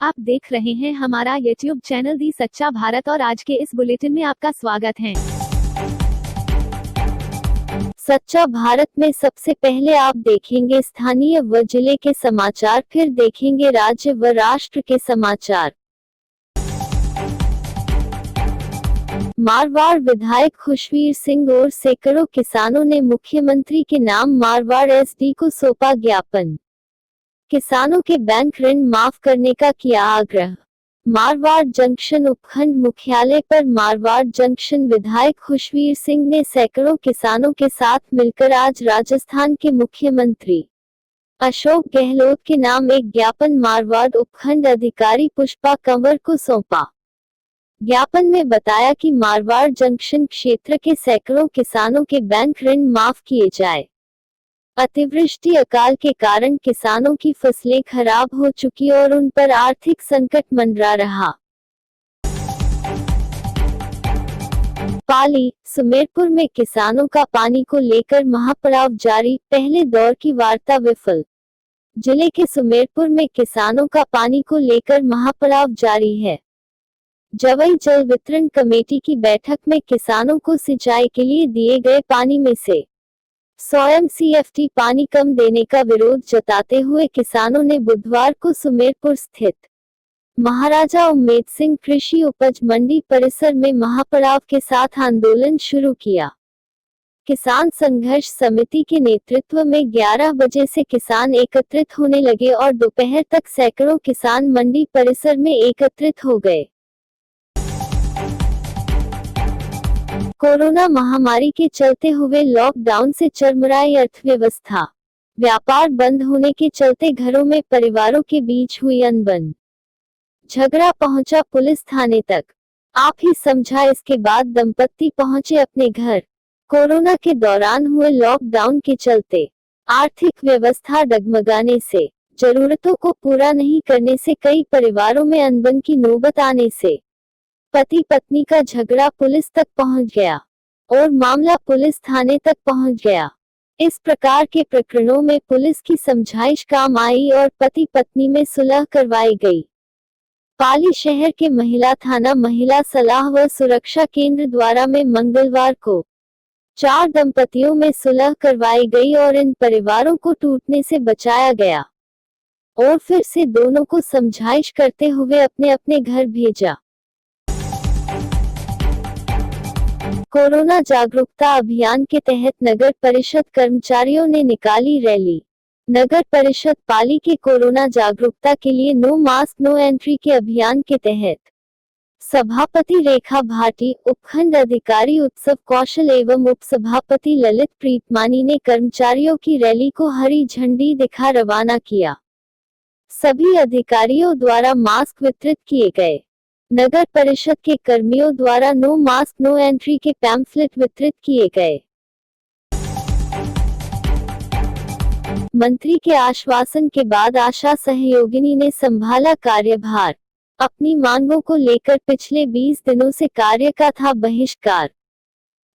आप देख रहे हैं हमारा YouTube चैनल दी सच्चा भारत और आज के इस बुलेटिन में आपका स्वागत है। सच्चा भारत में सबसे पहले आप देखेंगे स्थानीय व जिले के समाचार, फिर देखेंगे राज्य व राष्ट्र के समाचार। मारवाड़ विधायक खुशवीर सिंह और सैकड़ों किसानों ने मुख्यमंत्री के नाम मारवाड़ एसडी को सौंपा ज्ञापन। किसानों के बैंक ऋण माफ करने का किया आग्रह। मारवाड़ जंक्शन उपखंड मुख्यालय पर मारवाड़ जंक्शन विधायक खुशवीर सिंह ने सैकड़ों किसानों के साथ मिलकर आज राजस्थान के मुख्यमंत्री अशोक गहलोत के नाम एक ज्ञापन मारवाड़ उपखंड अधिकारी पुष्पा कंवर को सौंपा। ज्ञापन में बताया कि मारवाड़ जंक्शन क्षेत्र के सैकड़ों किसानों के बैंक ऋण माफ किए जाए। अतिवृष्टि अकाल के कारण किसानों की फसलें खराब हो चुकी और उन पर आर्थिक संकट मंडरा रहा। पाली, सुमेरपुर में किसानों का पानी को लेकर महापड़ाव जारी, पहले दौर की वार्ता विफल। जिले के सुमेरपुर में किसानों का पानी को लेकर महापड़ाव जारी है। जवई जल वितरण कमेटी की बैठक में किसानों को सिंचाई के लिए दिए गए पानी में से 100 MCFT पानी कम देने का विरोध जताते हुए किसानों ने बुधवार को सुमेरपुर स्थित महाराजा उम्मेद सिंह कृषि उपज मंडी परिसर में महापड़ाव के साथ आंदोलन शुरू किया। किसान संघर्ष समिति के नेतृत्व में 11 बजे से किसान एकत्रित होने लगे और दोपहर तक सैकड़ों किसान मंडी परिसर में एकत्रित हो गए। कोरोना महामारी के चलते हुए लॉकडाउन से चरमराई अर्थव्यवस्था। व्यापार बंद होने के चलते घरों में परिवारों के बीच हुई अनबन। झगड़ा पहुंचा पुलिस थाने तक। आप ही समझा, इसके बाद दंपत्ति पहुंचे अपने घर। कोरोना के दौरान हुए लॉकडाउन के चलते आर्थिक व्यवस्था डगमगाने से, जरूरतों को पूरा नहीं करने से कई परिवारों में अनबन की नौबत आने से पति पत्नी का झगड़ा पुलिस तक पहुंच गया और मामला पुलिस थाने तक पहुंच गया। इस प्रकार के प्रकरणों में पुलिस की समझाइश काम आई और पति पत्नी में सुलह करवाई गई। पाली शहर के महिला थाना महिला सलाह व सुरक्षा केंद्र द्वारा में मंगलवार को 4 दंपतियों में सुलह करवाई गई और इन परिवारों को टूटने से बचाया गया और फिर से दोनों को समझाइश करते हुए अपने अपने घर भेजा। कोरोना जागरूकता अभियान के तहत नगर परिषद कर्मचारियों ने निकाली रैली। नगर परिषद पाली के कोरोना जागरूकता के लिए नो मास्क नो एंट्री के अभियान के तहत सभापति रेखा भाटी, उपखंड अधिकारी उत्सव कौशल एवं उपसभापति ललित प्रीतमानी ने कर्मचारियों की रैली को हरी झंडी दिखा रवाना किया। सभी अधिकारियों द्वारा मास्क वितरित किए गए। नगर परिषद के कर्मियों द्वारा नो मास्क नो एंट्री के पैम्फलेट वितरित किए गए। मंत्री के आश्वासन के बाद आशा सहयोगिनी ने संभाला कार्यभार। अपनी मांगों को लेकर पिछले 20 दिनों से कार्य का था बहिष्कार।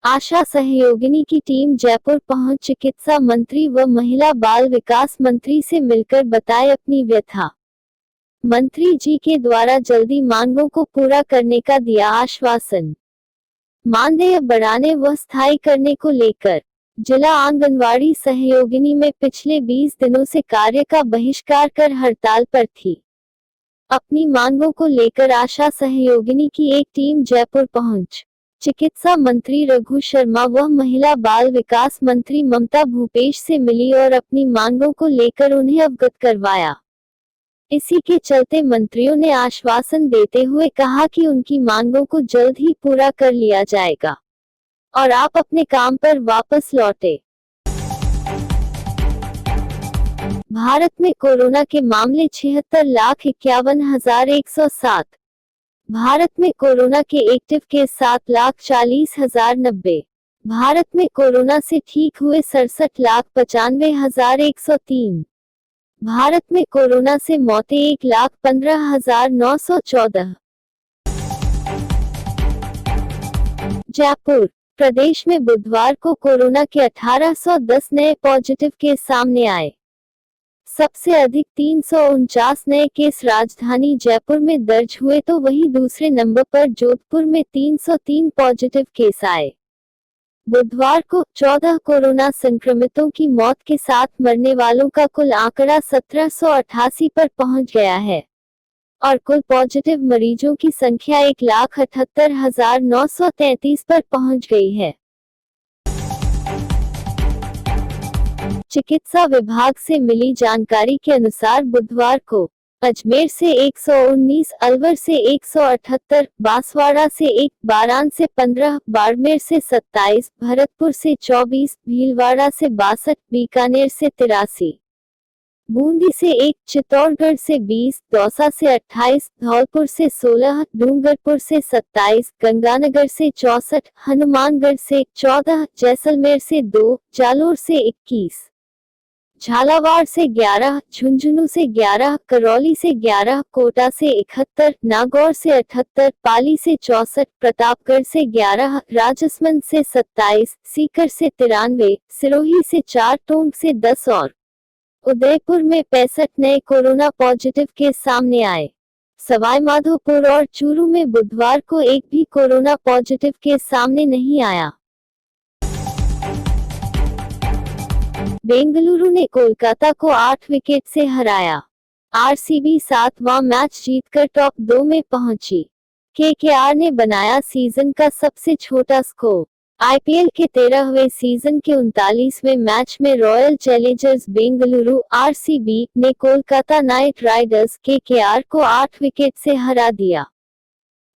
आशा सहयोगिनी की टीम जयपुर पहुंच चिकित्सा मंत्री व महिला बाल विकास मंत्री से मिलकर बताए अपनी व्यथा। मंत्री जी के द्वारा जल्दी मांगों को पूरा करने का दिया आश्वासन। मानदेय बढ़ाने व स्थायी करने को लेकर जिला आंगनवाड़ी सहयोगिनी में पिछले 20 दिनों से कार्य का बहिष्कार कर हड़ताल पर थी। अपनी मांगों को लेकर आशा सहयोगिनी की एक टीम जयपुर पहुंच चिकित्सा मंत्री रघु शर्मा व महिला बाल विकास मंत्री ममता भूपेश से मिली और अपनी मांगों को लेकर उन्हें अवगत करवाया। इसी के चलते मंत्रियों ने आश्वासन देते हुए कहा कि उनकी मांगों को जल्द ही पूरा कर लिया जाएगा और आप अपने काम पर वापस लौटे। भारत में कोरोना के मामले 76,51,107। भारत में कोरोना के एक्टिव केस 7,40,090। भारत में कोरोना से ठीक हुए 67,95,103। भारत में कोरोना से मौतें 1,15,914। जयपुर, प्रदेश में बुधवार को कोरोना के 1810 नए पॉजिटिव केस सामने आए। सबसे अधिक 349 नए केस राजधानी जयपुर में दर्ज हुए तो वहीं दूसरे नंबर पर जोधपुर में 303 पॉजिटिव केस आए। बुधवार को 14 कोरोना संक्रमितों की मौत के साथ मरने वालों का कुल आंकड़ा 1788 पर पहुंच गया है और कुल पॉजिटिव मरीजों की संख्या 1,78,933 पर पहुंच गई है। चिकित्सा विभाग से मिली जानकारी के अनुसार बुधवार को अजमेर से 119, अलवर से 178, बांसवाड़ा से 1, बारान से 15, बाड़मेर से 27, भरतपुर से 24, भीलवाड़ा से 62, बीकानेर से 83, बूंदी से 1, चित्तौड़गढ़ से 20, दौसा से 28, धौलपुर से 16, डूंगरपुर से 27, गंगानगर से 64, हनुमानगढ़ से 14, जैसलमेर से 2, जालोर से 21, झालावाड़ से 11, झुंझुनू से 11, करौली से 11, कोटा से 71, नागौर से 78, पाली से 64, प्रतापगढ़ से 11, राजसमंद से 27, सीकर से 93, सिरोही से 4, टोंक से 10 और उदयपुर में 65 नए कोरोना पॉजिटिव केस सामने आए। सवाईमाधोपुर और चूरू में बुधवार को एक भी कोरोना पॉजिटिव केस सामने नहीं आया। बेंगलुरु ने कोलकाता को 8 विकेट से हराया। आरसीबी 7वां मैच जीतकर टॉप 2 में पहुंची। केकेआर ने बनाया सीजन का सबसे छोटा स्कोर। आईपीएल के 13वें सीजन के 39वें मैच में रॉयल चैलेंजर्स बेंगलुरु आरसीबी ने कोलकाता नाइट राइडर्स केकेआर को 8 विकेट से हरा दिया।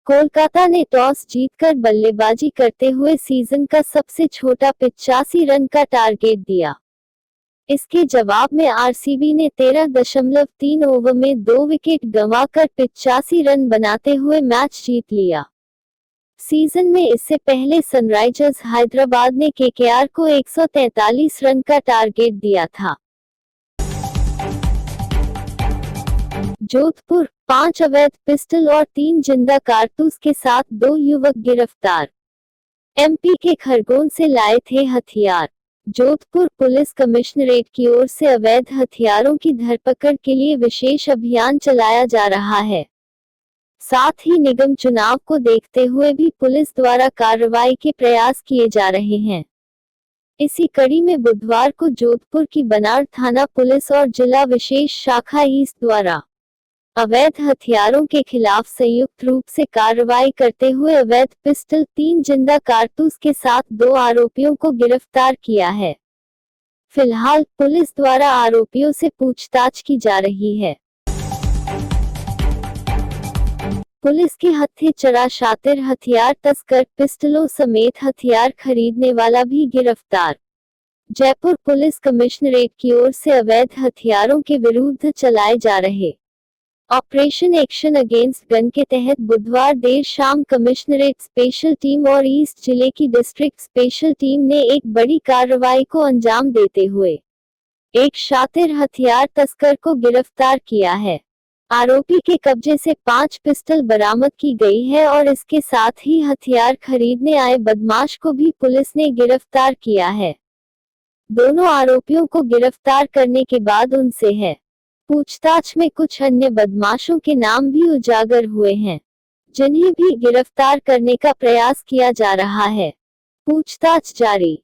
कोलकाता ने टॉस जीतकर बल्लेबाजी करते हुए सीजन का सबसे छोटा 85 रन का टारगेट दिया। इसके जवाब में आरसीबी ने 13.3 ओवर में 2 विकेट गंवाकर 85 रन बनाते हुए मैच जीत लिया। सीजन में इससे पहले सनराइजर्स हैदराबाद ने केकेआर को 143 रन का टारगेट दिया था। जोधपुर 5 अवैध पिस्टल और 3 जिंदा कारतूस के साथ 2 युवक गिरफ्तार। एमपी के खरगोन से लाए थे हथियार। जोधपुर पुलिस कमिश्नरेट की ओर से अवैध हथियारों की धरपकड़ के लिए विशेष अभियान चलाया जा रहा है। साथ ही निगम चुनाव को देखते हुए भी पुलिस द्वारा कार्रवाई के प्रयास किए जा रहे हैं। इसी कड़ी में बुधवार को जोधपुर की बनाड़ थाना पुलिस और जिला विशेष शाखा ईस्ट द्वारा अवैध हथियारों के खिलाफ संयुक्त रूप से कार्रवाई करते हुए अवैध पिस्टल 3 जिंदा कारतूस के साथ 2 आरोपियों को गिरफ्तार किया है। फिलहाल पुलिस द्वारा आरोपियों से पूछताछ की जा रही है। पुलिस के हत्थे चढ़ा शातिर हथियार तस्कर, पिस्टलों समेत हथियार खरीदने वाला भी गिरफ्तार। जयपुर पुलिस कमिश्नरेट की ओर से अवैध हथियारों के विरुद्ध चलाए जा रहे ऑपरेशन एक्शन अगेंस्ट गन के तहत बुधवार देर शाम कमिश्नरेट स्पेशल टीम और ईस्ट जिले की डिस्ट्रिक्ट स्पेशल टीम ने एक बड़ी कार्रवाई को अंजाम देते हुए एक शातिर हथियार तस्कर को गिरफ्तार किया है। आरोपी के कब्जे से 5 पिस्टल बरामद की गई है और इसके साथ ही हथियार खरीदने आए बदमाश को भी पुलिस ने गिरफ्तार किया है। दोनों आरोपियों को गिरफ्तार करने के बाद उनसे है पूछताछ में कुछ अन्य बदमाशों के नाम भी उजागर हुए हैं, जिन्हें भी गिरफ्तार करने का प्रयास किया जा रहा है। पूछताछ जारी।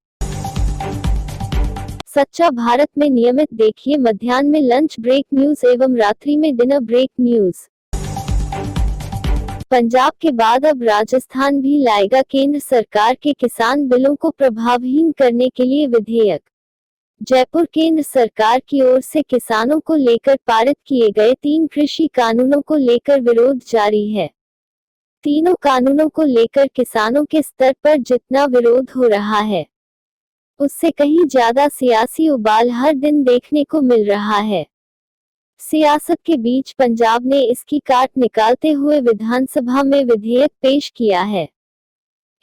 सच्चा भारत में नियमित देखिए मध्याह्न में लंच ब्रेक न्यूज एवं रात्रि में डिनर ब्रेक न्यूज। पंजाब के बाद अब राजस्थान भी लाएगा केंद्र सरकार के किसान बिलों को प्रभावहीन करने के लिए विधेयक। जयपुर केंद्र सरकार की ओर से किसानों को लेकर पारित किए गए 3 कृषि कानूनों को लेकर विरोध जारी है। तीनों कानूनों को लेकर किसानों के स्तर पर जितना विरोध हो रहा है, उससे कहीं ज्यादा सियासी उबाल हर दिन देखने को मिल रहा है। सियासत के बीच पंजाब ने इसकी काट निकालते हुए विधानसभा में विधेयक पेश किया है।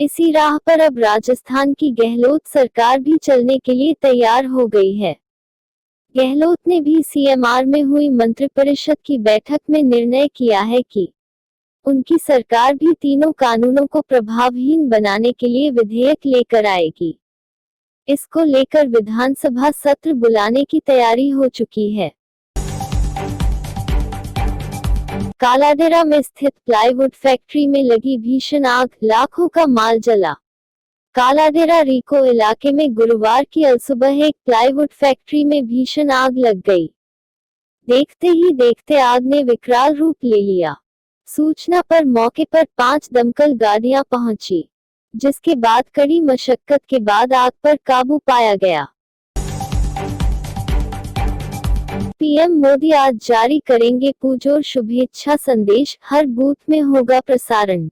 इसी राह पर अब राजस्थान की गहलोत सरकार भी चलने के लिए तैयार हो गई है। गहलोत ने भी सीएमआर में हुई मंत्रिपरिषद की बैठक में निर्णय किया है कि उनकी सरकार भी तीनों कानूनों को प्रभावहीन बनाने के लिए विधेयक लेकर आएगी। इसको लेकर विधानसभा सत्र बुलाने की तैयारी हो चुकी है। कालाडेरा में स्थित प्लाईवुड फैक्ट्री में लगी भीषण आग, लाखों का माल जला। कालाडेरा रीको इलाके में गुरुवार की अलसुबह एक प्लाईवुड फैक्ट्री में भीषण आग लग गई। देखते ही देखते आग ने विकराल रूप ले लिया। सूचना पर मौके पर 5 दमकल गाड़ियां पहुंची, जिसके बाद कड़ी मशक्कत के बाद आग पर काबू पाया गया। पीएम मोदी आज जारी करेंगे पुरजोर शुभेच्छा संदेश, हर बूथ में होगा प्रसारण।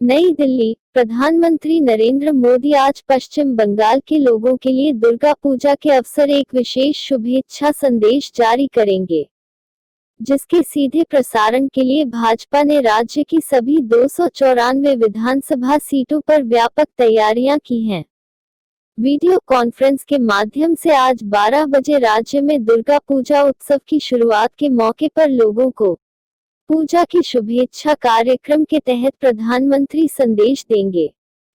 नई दिल्ली, प्रधानमंत्री नरेंद्र मोदी आज पश्चिम बंगाल के लोगों के लिए दुर्गा पूजा के अवसर एक विशेष शुभेच्छा संदेश जारी करेंगे, जिसके सीधे प्रसारण के लिए भाजपा ने राज्य की सभी 294 विधानसभा सीटों पर व्यापक तैयारियां की हैं। वीडियो कॉन्फ्रेंस के माध्यम से आज 12 बजे राज्य में दुर्गा पूजा उत्सव की शुरुआत के मौके पर लोगों को पूजा की शुभेच्छा कार्यक्रम के तहत प्रधानमंत्री संदेश देंगे।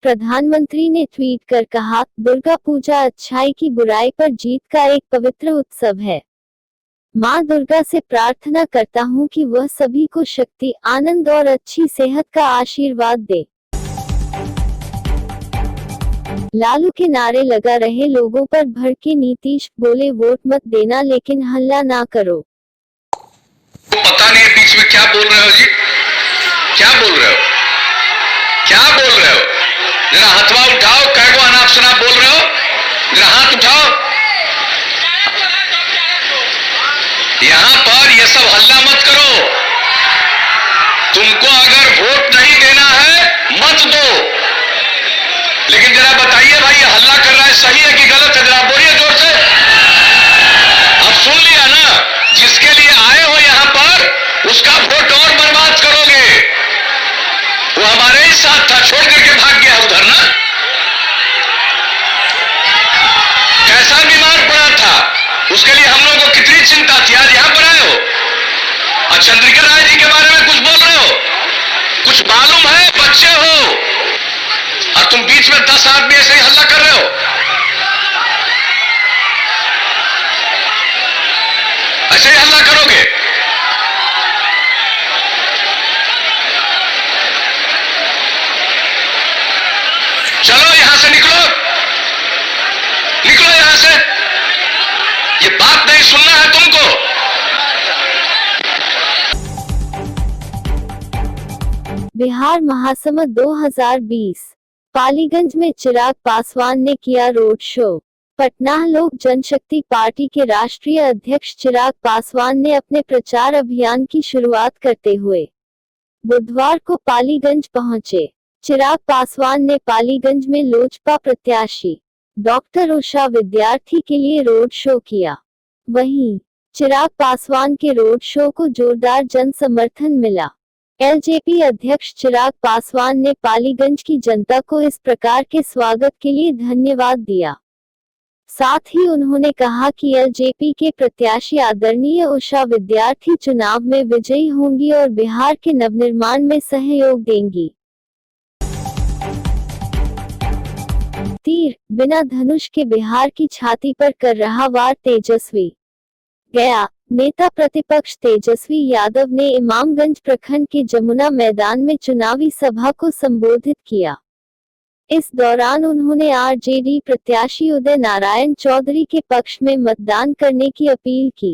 प्रधानमंत्री ने ट्वीट कर कहा, दुर्गा पूजा अच्छाई की बुराई पर जीत का एक पवित्र उत्सव है। माँ दुर्गा से प्रार्थना करता हूँ कि वह सभी को शक्ति, आनंद और अच्छी सेहत का आशीर्वाद दे। लालू के नारे लगा रहे लोगों पर भड़के नीतीश, बोले वोट मत देना लेकिन हल्ला ना करो। पता नहीं है बीच में क्या बोल रहे हो जी, क्या बोल रहे हो, क्या बोल रहे हो? जरा हथवा उठाओ, कैगो अनाप शनाप बोल रहे हो, जरा हाथ उठाओ। यहां पर ये सब हल्ला मत करो। तुमको अगर वोट नहीं देना है मत दो, लेकिन जरा बताइए भाई ये हल्ला कर रहा है सही है कि गलत है? जरा बोलिए जोर से। अब सुन लिया ना, जिसके लिए आए हो यहां पर उसका वोट और बर्बाद करोगे। वो हमारे ही साथ था, छोड़ करके भाग गया उधर ना। कैसा बीमार पड़ा था, उसके लिए हम लोगों को कितनी चिंता थी, आज यहां पर आए हो और चंद्रिका राय जी के बारे में कुछ बोल रहे हो। कुछ मालूम है, बच्चे हो और तुम बीच में 10 आदमी ऐसे ही हल्ला कर रहे हो। ऐसे ही हल्ला करोगे। चलो यहां से निकलो, निकलो यहां से। ये बात नहीं सुनना है तुमको। बिहार महासमर 2020, पालीगंज में चिराग पासवान ने किया रोड शो। पटना लोक जनशक्ति पार्टी के राष्ट्रीय अध्यक्ष चिराग पासवान ने अपने प्रचार अभियान की शुरुआत करते हुए बुधवार को पालीगंज पहुंचे। चिराग पासवान ने पालीगंज में लोजपा प्रत्याशी डॉक्टर उषा विद्यार्थी के लिए रोड शो किया। वहीं चिराग पासवान के रोड शो को जोरदार जन समर्थन मिला। एलजेपी अध्यक्ष चिराग पासवान ने पालीगंज की जनता को इस प्रकार के स्वागत के लिए धन्यवाद दिया। साथ ही उन्होंने कहा कि एलजेपी के प्रत्याशी आदरणीय उषा विद्यार्थी चुनाव में विजयी होंगी और बिहार के नवनिर्माण में सहयोग देंगी। तीर बिना धनुष के बिहार की छाती पर कर रहा वार तेजस्वी। गया, नेता प्रतिपक्ष तेजस्वी यादव ने इमामगंज प्रखंड के जमुना मैदान में चुनावी सभा को संबोधित किया। इस दौरान उन्होंने आरजेडी प्रत्याशी उदय नारायण चौधरी के पक्ष में मतदान करने की अपील की।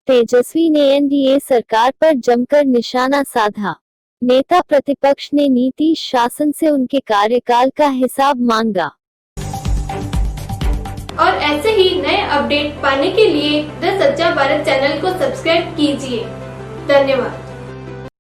तेजस्वी ने एनडीए सरकार पर जमकर निशाना साधा। नेता प्रतिपक्ष ने नीतीश शासन से उनके कार्यकाल का हिसाब मांगा। और ऐसे ही नए अपडेट पाने के लिए द सच्चा भारत चैनल को सब्सक्राइब कीजिए। धन्यवाद।